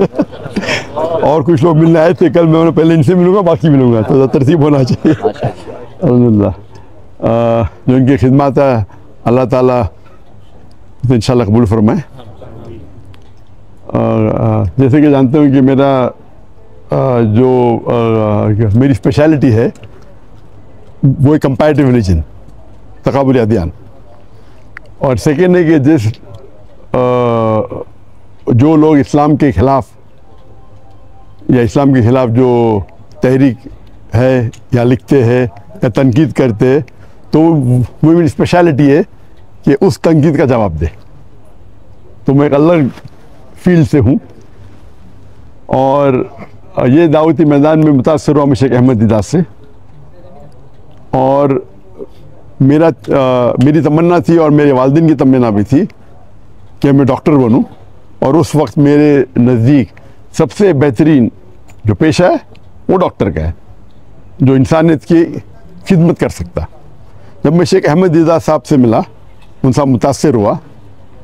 और कुछ लोग मिलने आए थे कल, मैं उन्हें पहले इनसे मिलूंगा, बाकी मिलूंगा, तो तरतीब होना चाहिए। अल्हम्दुलिल्लाह, जो इनकी खिदमत है अल्लाह ताला तो इंशाल्लाह कबूल फरमाए। जैसे कि जानते हो कि मेरा मेरी स्पेशलिटी है वो कंपैरेटिव रिलीजन, तकाबुल अदियान। और सेकेंड है कि जो लोग इस्लाम के ख़िलाफ़ या इस्लाम के ख़िलाफ़ जो तहरीक है या लिखते हैं या तनकीद करते हैं, तो वो मेरी स्पेशलिटी है कि उस तनकीद का जवाब दे। तो मैं एक अलग फील्ड से हूँ और ये दावती मैदान में मुतासर हुआ शेख अहमद दीदार से। और मेरी तमन्ना थी और मेरे वालिदैन की तमन्ना भी थी कि मैं डॉक्टर बनूं। और उस वक्त मेरे नज़दीक सबसे बेहतरीन जो पेशा है वो डॉक्टर का है, जो इंसानियत की खिदमत कर सकता। जब मैं शेख अहमद दीदार साहब से मिला, उनसे मुतासर हुआ,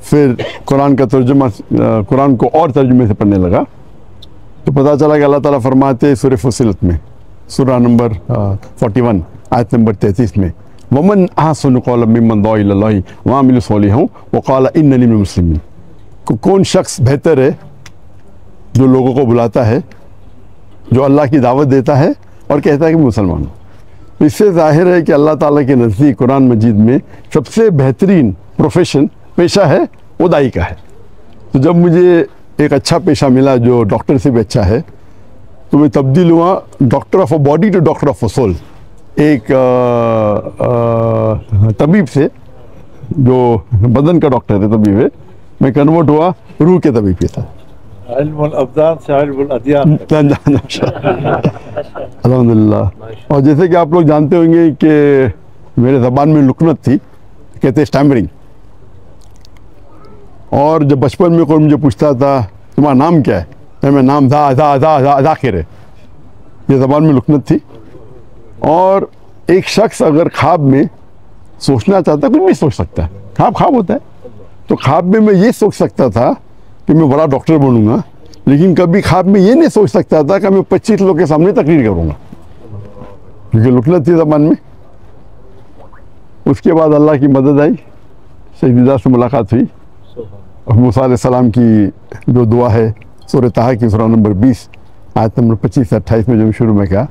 फिर कुरान का तर्जुमा, कुरान को और तर्जुमे से पढ़ने लगा, तो पता चला कि अल्लाह ताला फरमाते सूरह फुस्सिलत में, सूरह नंबर 41 आयत नंबर 33 में, वमन अहसनु क़ौलन मिम्मन दुआ इलल्लाहि व अमिला सालिहान व क़ाला इन्ननी मिनल मुस्लिमीन। कौन शख्स बेहतर है जो लोगों को बुलाता है, जो अल्लाह की दावत देता है और कहता है कि मुसलमान हूँ। तो इससे ज़ाहिर है कि अल्लाह ताला के नज़दीक कुरान मजीद में सबसे बेहतरीन प्रोफेशन, पेशा है वो दाई का है। तो जब मुझे एक अच्छा पेशा मिला जो डॉक्टर से भी अच्छा है, तो मैं तब्दील हुआ doctor of a body to doctor of a soul. एक तबीब से जो बदन का डॉक्टर है, तबीब है, मैं कन्वर्ट हुआ रूह के तबीब के साथ। अल्हम्दुलिल्लाह। और जैसे कि आप लोग जानते होंगे कि मेरे ज़बान में लुकनत थी, कहते स्टैमरिंग। और जब बचपन में कोई मुझे पूछता था तुम्हारा नाम क्या है, तो मैं नाम ज़ाकिर है, ये ज़बान में लुकनत थी। और एक शख्स अगर ख्वाब में सोचना चाहता है, कुछ भी सोच सकता है, ख्वाब होता है। तो ख्वाब में मैं ये सोच सकता था कि मैं बड़ा डॉक्टर बनूंगा, लेकिन कभी ख्वाब में ये नहीं सोच सकता था कि मैं 25 लोगों के सामने तकरीर करूंगा, क्योंकि लुकनत थी ज़बान में। उसके बाद अल्लाह की मदद आई, शेख दीदार से मुलाकात हुई और मूसा अलैहिस्सलाम की जो दुआ है सूरह ताहा की सूरह नंबर 20 आयत नंबर 25 से 28 में जो शुरू में कहा,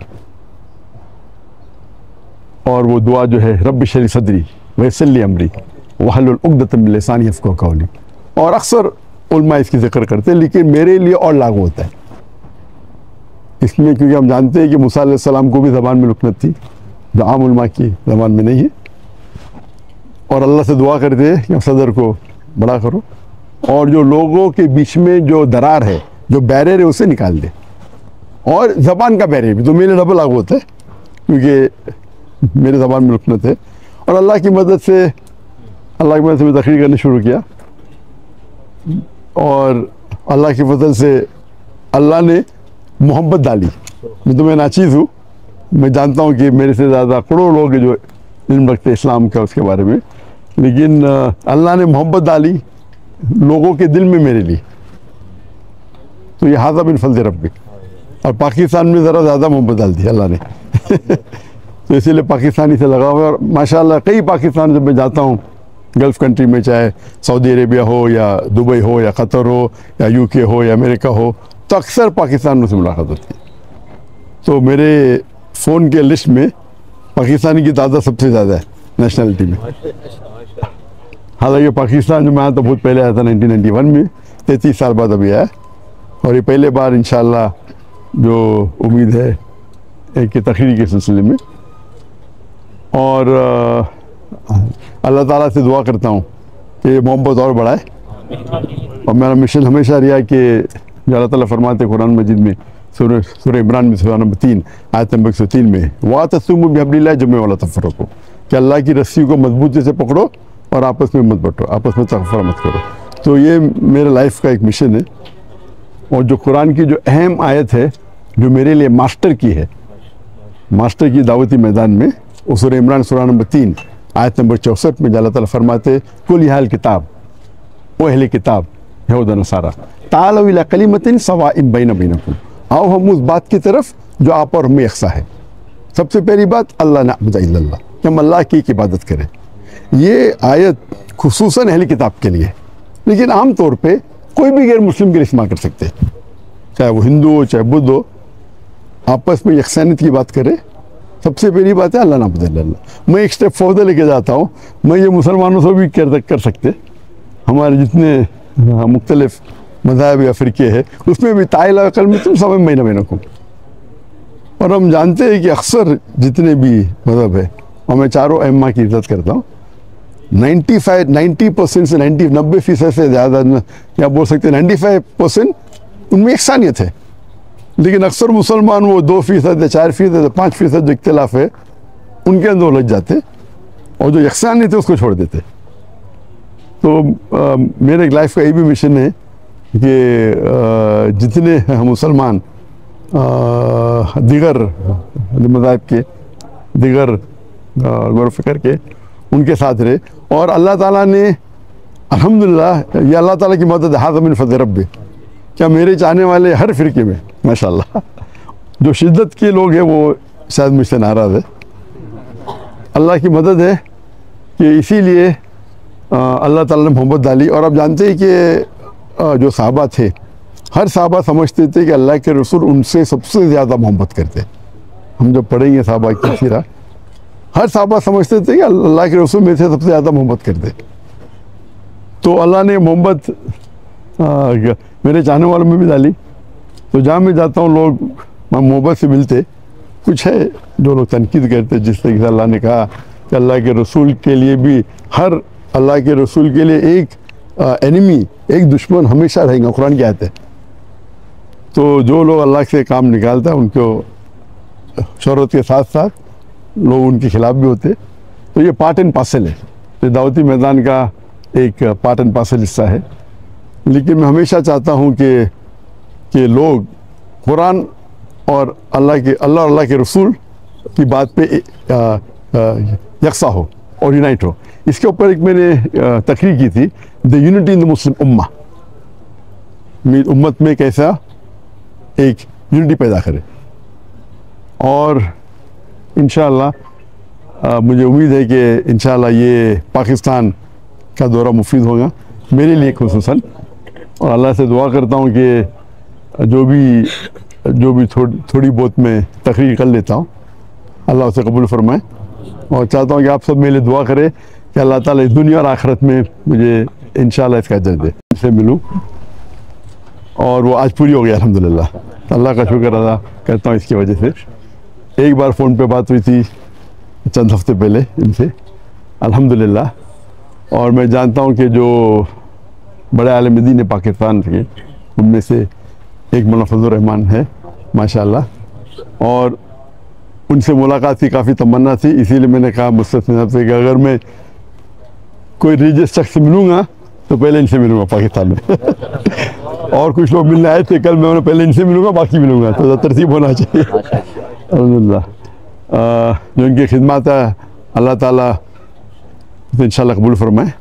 और वो दुआ जो है रब्बि शरह सदरी वयस्सिर ली अमरी वहलुल उक़दतम मिन लिसानी यफ़क़हू क़ौली। और अक्सर उलमा इसकी जिक्र करते हैं, लेकिन मेरे लिए और लागू होता है इसमें, क्योंकि हम जानते हैं कि मूसा अलैहिस्सलाम को भी ज़बान में लुकनत थी जो आम उलमा की ज़बान में नहीं है। और अल्लाह से दुआ करते हैं कि सदर को बड़ा करो और जो लोगों के बीच में जो दरार है, जो बैरियर है, उसे निकाल दे। और ज़बान का बैरियर भी तो मेरे डबल लागू होता है, क्योंकि मेरे ज़बान में लुकनत है। और अल्लाह की मदद से मैं तकरीर करना शुरू किया, और अल्लाह की फजल से अल्लाह ने मोहब्बत डाली। मैं तो मैं नाचीज़ हूँ, मैं जानता हूँ कि मेरे से ज़्यादा करोड़ों लोग जो इल्म रखते इस्लाम का उसके बारे में, लेकिन अल्लाह ने मोहब्बत डाली लोगों के दिल में मेरे लिए। तो ये हाज़ा बिन फज़ल रब्बी। और पाकिस्तान में ज़रा ज़्यादा मोहब्बत डाल दी अल्लाह ने तो इसीलिए पाकिस्तानी से लगा हुआ है। और माशाल्लाह कई पाकिस्तान जब मैं जाता हूँ गल्फ़ कंट्री में, चाहे सऊदी अरेबिया हो या दुबई हो या क़तर हो या यूके हो या अमेरिका हो, तो अक्सर पाकिस्तान से मुलाकात होती है। तो मेरे फ़ोन के लिस्ट में पाकिस्तानी की तादाद सबसे ज़्यादा है नेशनलिटी में। हालांकि पाकिस्तान जो मैं आया तो बहुत पहले आया था 1991 में, 33 साल बाद अभी आया। और ये पहले बार इंशाल्लाह जो उम्मीद है एक तकरीर के सिलसिले में। और अल्लाह ताला से दुआ करता हूँ कि ये मोहब्बत और बढ़ाए। और मेरा मिशन हमेशा रहा कि जो अल्लाह ताला फरमाते कुरान मजीद में सूरह इमरान में सूरह नंबर 3 आयत नंबर 103 में, वातसिमू बिहब्लिल्लाहि जमीअन वला तफ़र्रक़ू, कि अल्लाह की रस्सी को मजबूती से पकड़ो और आपस में मत बंटो, आपस में तफ़र्रक़ मत करो। तो ये मेरे लाइफ का एक मिशन है। और जो कुरान की जो अहम आयत है जो मेरे लिए मास्टर की है, मास्टर की दावती मैदान में, वो सूरह इमरान सूरह नंबर 3 आयत नंबर 64 में अल्लाह ताला फरमाते कुल या अहल किताब, ओ अहले किताब यहूद नसारा, तालू इला कलिमतिन सवाइन बैना बैनकुम, आओ हम उस बात की तरफ जो आप और हमें यकसा है। सबसे पहली बात अल्लाह नअबुद इल्लल्लाह, कि हम अल्लाह की इबादत करें। ये आयत खुसूसन अहले किताब के लिए, लेकिन आम तौर पे कोई भी गैर मुस्लिम के लिए इस्तेमाल कर सकते हैं, चाहे वो हिंदू हो चाहे बुद्ध हो, आपस में यकसानियत की बात करें। सबसे पहली बात है अल्लाह नअबुद इल्लल्लाह। मैं एक स्टेप फॉर्दर लेके जाता हूँ, मैं ये मुसलमानों से भी कर सकते, हमारे जितने मुख्तलिफ मज़ाहब या फ़िरके हैं उसमें भी ताइला कलमतुन सवाइन बैना बैनकुम। और हम जानते हैं कि अक्सर जितने भी मज़हब है, और मैं चारों अइम्मा की इज़्ज़त करता हूँ, 90% से 90% से ज़्यादा, या बोल सकते हैं 95% उनमें यकसानियत है। लेकिन अक्सर मुसलमान वो 2% या 4% या 5% जो इख्तिलाफ है उनके अंदर उलझ जाते, और जो यकसानियत है उसको छोड़ देते। तो मेरे लाइफ का ये भी मिशन है कि जितने मुसलमान दिगर मज़ाहिब के, दिगर गौर फ़िक्र के, उनके साथ रहे। और अल्लाह ताला ने अल्हम्दुलिल्लाह, ये अल्लाह ताला की मदद, हाज़ा मिन फ़ज़्ल रब्बी, क्या मेरे चाहने वाले हर फ़िरके में माशाअल्लाह जो शिद्दत के लोग हैं वो शायद मुझसे नाराज़ है। अल्लाह की मदद है कि इसीलिए अल्लाह ताला ने मोहब्बत डाली। और आप जानते हैं कि जो सहाबा थे, हर सहाबा समझते थे कि अल्लाह के रसूल उनसे सबसे ज़्यादा मोहब्बत करते। हम जब पढ़ेंगे सहाबा की सीरा, हर सहाबा समझते थे कि अल्लाह के रसूल में से सबसे ज़्यादा मोहब्बत करते। तो अल्लाह ने मोहब्बत मेरे चाहने वालों में भी डाली। तो जहाँ मैं जाता हूँ लोग मोहब्बत से मिलते। कुछ है जो लोग तनकीद करते, जिस तरीके से अल्लाह ने कहा कि अल्लाह के रसूल के लिए भी, हर अल्लाह के रसूल के लिए एक एनिमी, एक दुश्मन हमेशा रहेगा, कुरान की आयत है। तो जो लोग अल्लाह से काम निकालता है उनको शोहरत के साथ साथ लोग उनके खिलाफ भी होते। तो ये पार्ट एंड पार्सल है, ये दावती मैदान का एक पार्ट एंड पार्सल हिस्सा है। लेकिन मैं हमेशा चाहता हूँ कि लोग कुरान और अल्लाह के रसूल की बात पे यकसा हो और यूनाइट हो। इसके ऊपर एक मैंने तकरीर की थी, the unity in the Muslim उम्मा, उम्मत में कैसा एक यूनिटी पैदा करे। और इंशाअल्लाह मुझे उम्मीद है कि इंशाअल्लाह ये पाकिस्तान का दौरा मुफीद होगा मेरे लिए खुसूसन। और अल्लाह से दुआ करता हूँ कि जो भी थोड़ी बहुत मैं तकरीर कर लेता हूँ, अल्लाह उसे कबूल फरमाए। और चाहता हूँ कि आप सब मेरे लिए दुआ करें कि अल्लाह ताला इस दुनिया और आखिरत में मुझे इंशाअल्लाह इसका अजर दे, इससे मिलूँ। और वो आज पूरी हो गई अल्हम्दुलिल्लाह। अल्लाह का शुक्र अदा करता हूँ इसकी वजह से। एक बार फ़ोन पे बात हुई थी चंद हफ्ते पहले इनसे, अल्हम्दुलिल्लाह। और मैं जानता हूँ कि जो बड़े आलिम दीन है पाकिस्तान के, उनमें से एक मौलाना फजलुर रहमान है माशाअल्लाह। और उनसे मुलाकात की काफ़ी तमन्ना थी, इसीलिए मैंने कहा मुस्तफ़ी साहब से कि अगर मैं कोई रिलीजियस शख्स से मिलूँगा तो पहले इनसे मिलूँगा पाकिस्तान में। और कुछ लोग मिलने आए थे कल, मैं उन्हें पहले इनसे मिलूँगा बाकी मिलूँगा, तो तरतीब होना चाहिए। अल्हम्दुलिल्लाह जो इनकी खिदमत है अल्लाह ताला इंशाअल्लाह कबूल फरमाए।